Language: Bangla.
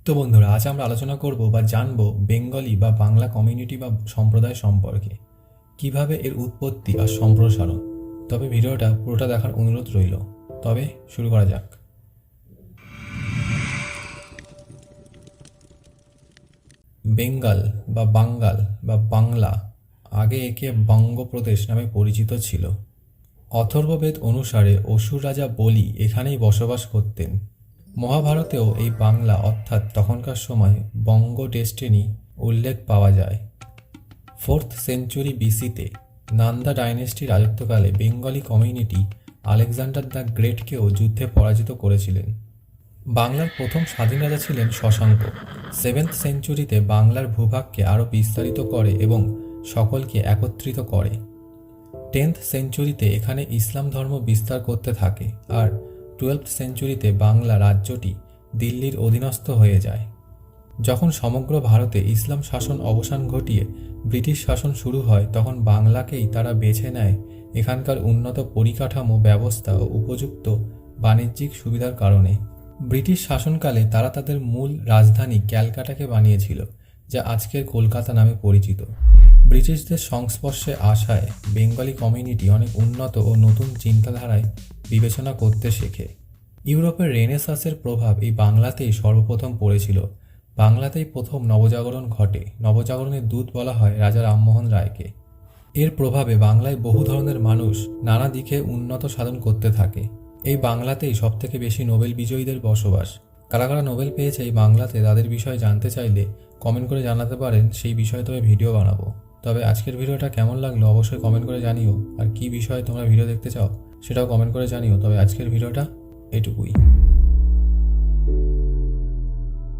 তো বন্ধুরা, আজ আমরা আলোচনা করব বা জানবো বেঙ্গলি বা বাংলা কমিউনিটি বা সম্প্রদায় সম্পর্কে, কিভাবে এর উৎপত্তি আর সম্প্রসারণ। তবে ভিডিওটা পুরোটা দেখার অনুরোধ রইল। তবে শুরু করা যাক। বেঙ্গল বা বাঙ্গাল বা বাংলা, আগে একে বঙ্গপ্রদেশ নামে পরিচিত ছিল। অথর্ববেদ অনুসারে অসুর রাজা বলি এখানেই বসবাস করতেন। মহাভারতেও এই বাংলা অর্থাৎ তখনকার সময় বঙ্গ ডেস্টিনি উল্লেখ পাওয়া যায়। 4th সেঞ্চুরি বিসিতে নান্দা ডাইনেস্টি রাজত্বকালে বেঙ্গলি কমিউনিটি আলেকজান্ডার দ্য গ্রেটকেও যুদ্ধে পরাজিত করেছিলেন। বাংলার প্রথম স্বাধীন রাজা ছিলেন শশাঙ্ক। 7th সেঞ্চুরিতে বাংলার ভূভাগকে আরও বিস্তারিত করে এবং সকলকে একত্রিত করে। 10th সেঞ্চুরিতে এখানে ইসলাম ধর্ম বিস্তার করতে থাকে, আর 12th সেঞ্চুরিতে বাংলা রাজ্যটি দিল্লির অধীনস্থ হয়ে যায়। যখন সমগ্র ভারতে ইসলাম শাসন অবসান ঘটিয়ে ব্রিটিশ শাসন শুরু হয়, তখন বাংলাকেই তারা বেছে নেয় এখানকার উন্নত পরিকাঠামো ব্যবস্থা ও উপযুক্ত বাণিজ্যিক সুবিধার কারণে। ব্রিটিশ শাসনকালে তারা তাদের মূল রাজধানী ক্যালকাটাকে বানিয়েছিল, যা আজকের কলকাতা নামে পরিচিত। ব্রিটিশদের সংস্পর্শে আসায় বেঙ্গলি কমিউনিটি অনেক উন্নত ও নতুন চিন্তাধারায় বিবেচনা করতে শেখে। ইউরোপের রেনেসাঁসের প্রভাব এই বাংলাতেই সর্বপ্রথম পড়েছিল। বাংলাতেই প্রথম নবজাগরণ ঘটে। নবজাগরণের দূত বলা হয় রাজা রামমোহন রায়কে। এর প্রভাবে বাংলায় বহু ধরনের মানুষ নানা দিকে উন্নত সাধন করতে থাকে। এই বাংলাতেই সবথেকে বেশি নোবেল বিজয়ীদের বসবাস। কারা কারা নোবেল পেয়েছে এই বাংলাতে, তাদের বিষয়ে জানতে চাইলে কমেন্ট করে জানাতে পারেন, সেই বিষয়ে তবে ভিডিও বানাবো। তবে আজকের ভিডিওটা কেমন লাগলো অবশ্যই কমেন্ট করে জানিও, আর কি বিষয়ে তোমরা ভিডিও দেখতে চাও সেটাও কমেন্ট করে জানিও। তবে আজকের ভিডিওটা এটুকুই।